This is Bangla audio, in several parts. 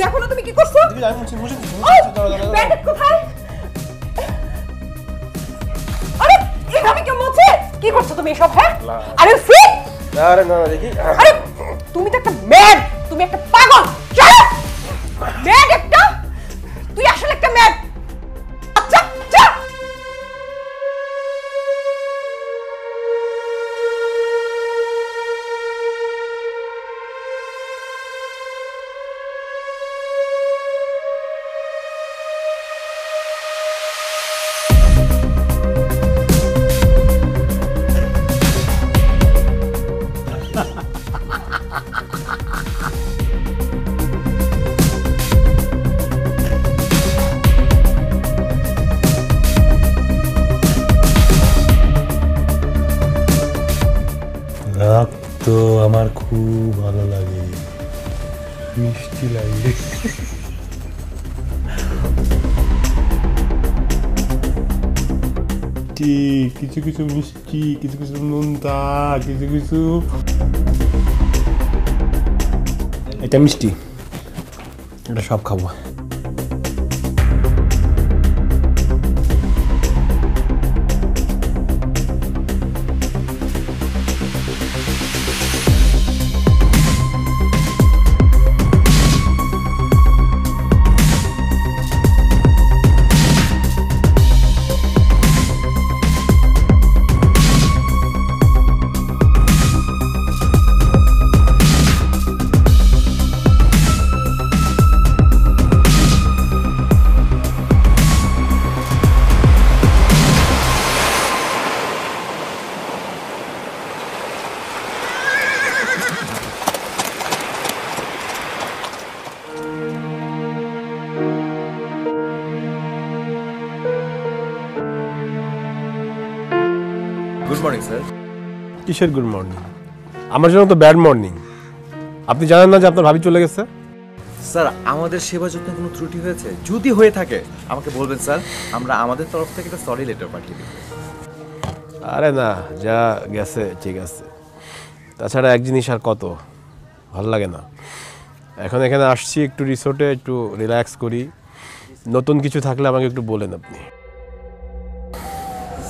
দেখো না তুমি কি করছো? ব্যান্ডেড কোথায়? আরে এভাবে কেউ মুছে? কি করছো তুমি এসব? হ্যাঁ আরে ফ্রি আরে না দেখি আরে তুমি তো একটা ম্যাড, তুমি একটা পাগল। চলো ম্যাড একটা, তুই আসলে একটা ম্যাড। আচ্ছা চা রাগ তো আমার খুব ভালো লাগে, মিষ্টি লাগে। কিছু কিছু মিষ্টি, কিছু কিছু নোনতা, কিছু কিছু এটা মিষ্টি, এটা সব খাবো। Good morning sir. কিসের গুড মর্নিং? আমার জন্য তো ব্যাড মর্নিং। আপনি জানেন না যে আপনার ভাবি চলে গেছে? স্যার আমাদের সেবা যত্নে কোনো ত্রুটি হয়েছে? যদি হয়ে থাকে আমাকে বলবেন স্যার, আমরা আমাদের তরফ থেকে একটা সরি লেটার পাঠিয়ে দেব। আরে না, যা গেছে ঠিক আছে। তাছাড়া এক জিনিস আর কত ভালো লাগে না। এখন এখানে আসছি একটু রিসোর্টে একটু রিল্যাক্স করি। নতুন কিছু থাকলে আমাকে একটু বলেন আপনি।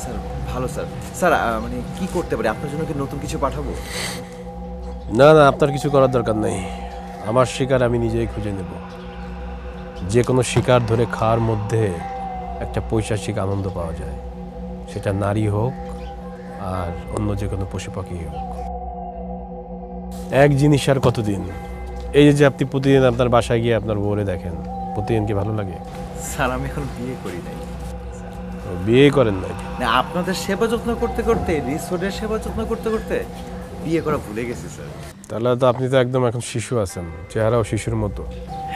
স্যার ভালো স্যার। স্যার মানে কি করতে পারি আপনার জন্য? কি নতুন কিছু পাঠাবো? না না, আপনার কিছু করার দরকার নেই। আমার শিকার আমি নিজেই খুঁজে নেব। যে কোনো শিকার ধরে খাওয়ার মধ্যে একটা পৈশাচিক আনন্দ পাওয়া যায়, সেটা নারী হোক আর অন্য যে কোনো পশু পাখি হোক। এক জিনিস আর কতদিন? এই যে আপনি প্রতিদিন আপনার বাসায় গিয়ে আপনার বউরে দেখেন, প্রতিদিন কি ভালো লাগে? স্যার আমি এখন বিয়ে করি নাই। বিয়ে করেন নাই? না, আপনাদের সেবা যত্ন করতে করতে, রিসোর্টের সেবা যত্ন করতে করতে বিয়ে করা ভুলে গেছি স্যার। তাহলে তো আপনি তো একদম এখন শিশু আছেন, চেহারাও শিশুর মতো।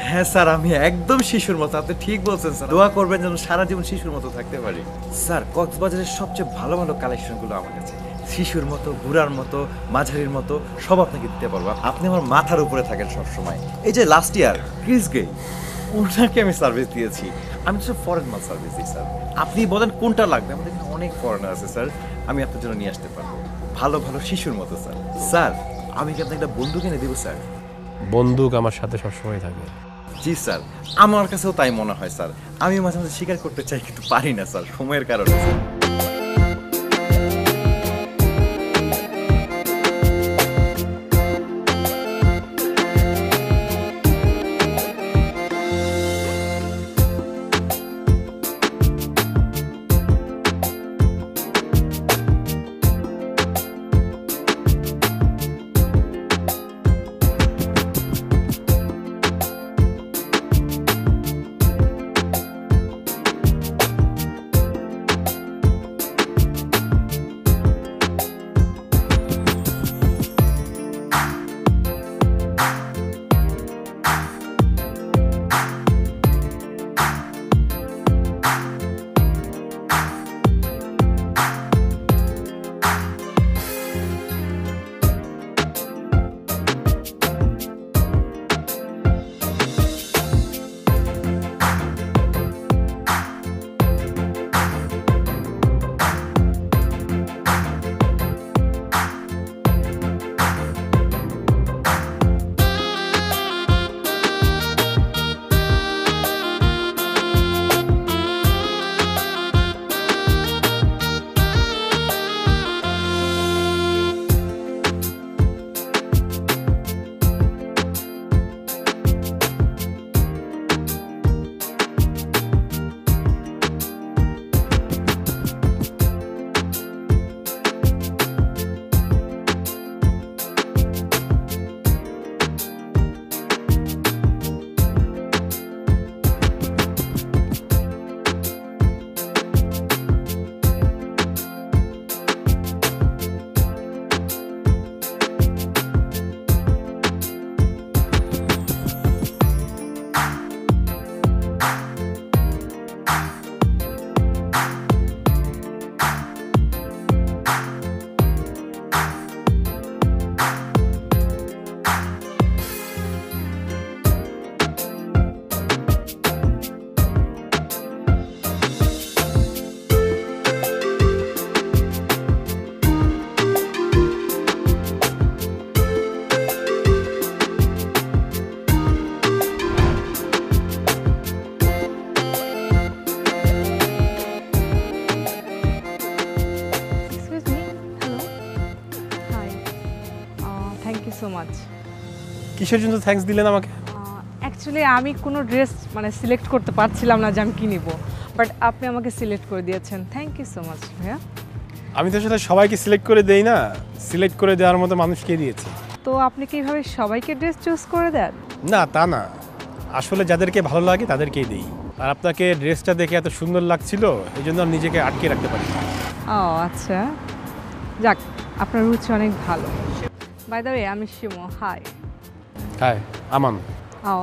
হ্যাঁ স্যার, আমি একদম শিশুর মতো। আপনি ঠিক বলছেন স্যার। দোয়া করবেন যেন সারা জীবন শিশুর মতো থাকতে পারি। স্যার কক্সবাজারের সবচেয়ে ভালো ভালো কালেকশনগুলো আমার কাছে, শিশুর মতো, বুড়ার মতো, মাঝারির মতো সব আপনাকে দিতে পারবো। আপনি আমার মাথার উপরে থাকেন সবসময়। এই যে লাস্ট ইয়ার ক্রিস গে, ওনাকে আমি সার্ভিস দিয়েছি। আমি তো ফরেন মাল সার্ভিস দিই স্যার। আপনি বলেন কোনটা লাগবে? আমাদের এখানে অনেক ফরেনার আছে স্যার, আমি আপনার জন্য নিয়ে আসতে পারবো ভালো ভালো শিশুর মতো স্যার। স্যার আমি কি আপনাকে একটা বন্দুক এনে দেবো স্যার? বন্দুক আমার সাথে সবসময় থাকে। জি স্যার, আমার কাছেও তাই মনে হয় স্যার। আমি মাঝে মাঝে স্বীকার করতে চাই কিন্তু পারি না স্যার, সময়ের কারণে। মাচ। কিসের জন্য থ্যাঙ্কস দিলেন আমাকে? অ্যাকচুয়ালি আমি কোনো ড্রেস মানে সিলেক্ট করতে পারছিলাম না যে আমি কী নিব, বাট আপনি আমাকে সিলেক্ট করে দিয়েছেন, থ্যাংক ইউ সো মাচ ভাইয়া। আমি তো আসলে সবাইকে সিলেক্ট করে দেই না, সিলেক্ট করে দেওয়ার মতো মানুষকে দিয়েছি। তো আপনি কি এইভাবে সবাইকে ড্রেস চুজ করে দেন? না তা না, আসলে যাদেরকে ভালো লাগে তাদেরকেই দেই। আর আপনাকে ড্রেসটা দেখে এত সুন্দর লাগছিল এই জন্য আমি নিজেকে আটকে রাখতে পারি না। ও আচ্ছা, যাক আপনার রুচি অনেক ভালো। বাই দ্য ওয়ে আমি শিমু, হাই। হ্যাঁ আমান। ও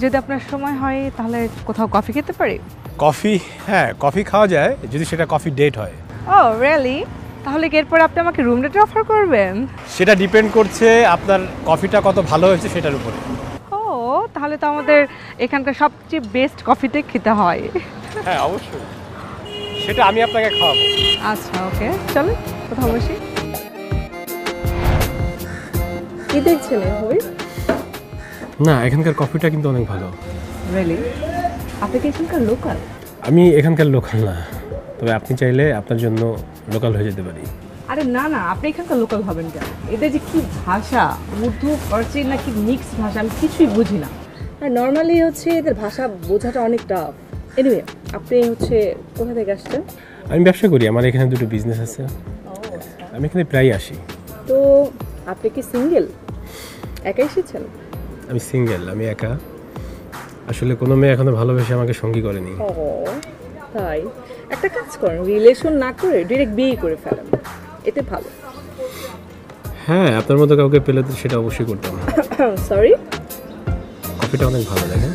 যদি আপনার সময় হয় তাহলে কোথাও কফি খেতে পারি? কফি? হ্যাঁ কফি খাওয়া যায় যদি সেটা কফি ডেট হয়। ও রিয়েলি? তাহলে কি এরপরে আপনি আমাকে রুম ডেট অফার করবেন? সেটা ডিপেন্ড করছে আপনার কফিটা কত ভালো হয়েছে সেটার উপরে। ও তাহলে তো আমাদের এখানকার সবচেয়ে বেস্ট কফিতে খেতে হয়। হ্যাঁ অবশ্যই, সেটা আমি আপনাকে খাওয়াবো। আচ্ছা ওকে, চলো কোথাও বসি। কি দেখছেন এভাবে? না এখানকার কফিটা কিন্তু অনেক ভালো। রিয়েলি? আপনি কি এখানকার লোকাল? আমি এখানকার লোকাল না, তবে আপনি চাইলে আপনার জন্য লোকাল হয়ে যেতে পারি। আরে না না, আপনি এখানকার লোকাল হবেন কেন? এদের যে কি ভাষা, উর্দু পার্সিয়ান নাকি মিক্স ভাষা, আমি কিছুই বুঝি না। আর নর্মালি হচ্ছে এদের ভাষা বোঝাটা অনেক টাফ। এনিওয়ে, আপনি হচ্ছে কোথা থেকে আসছেন? আমি ব্যবসা করি, আমার এখানে দুটো বিজনেস আছে, আমি এখানে প্রায় আসি। তো আপনি কি সিঙ্গেল, একা এসেছেন? আমি সিঙ্গেল, আমি একা। আসলে কোনো মেয়ে এখনো ভালোবেসে আমাকে সঙ্গী করেনি। ও তাই? একটা কাজ করেন, রিলেশন না করে ডিরেক্ট বিয়ে করে ফেলেন, এতে ভালো। হ্যাঁ আপনার মতো কাউকে পেলে তো সেটা অবশ্যই করতাম। সরি, কফিটা অনেক ভালো দেখেন।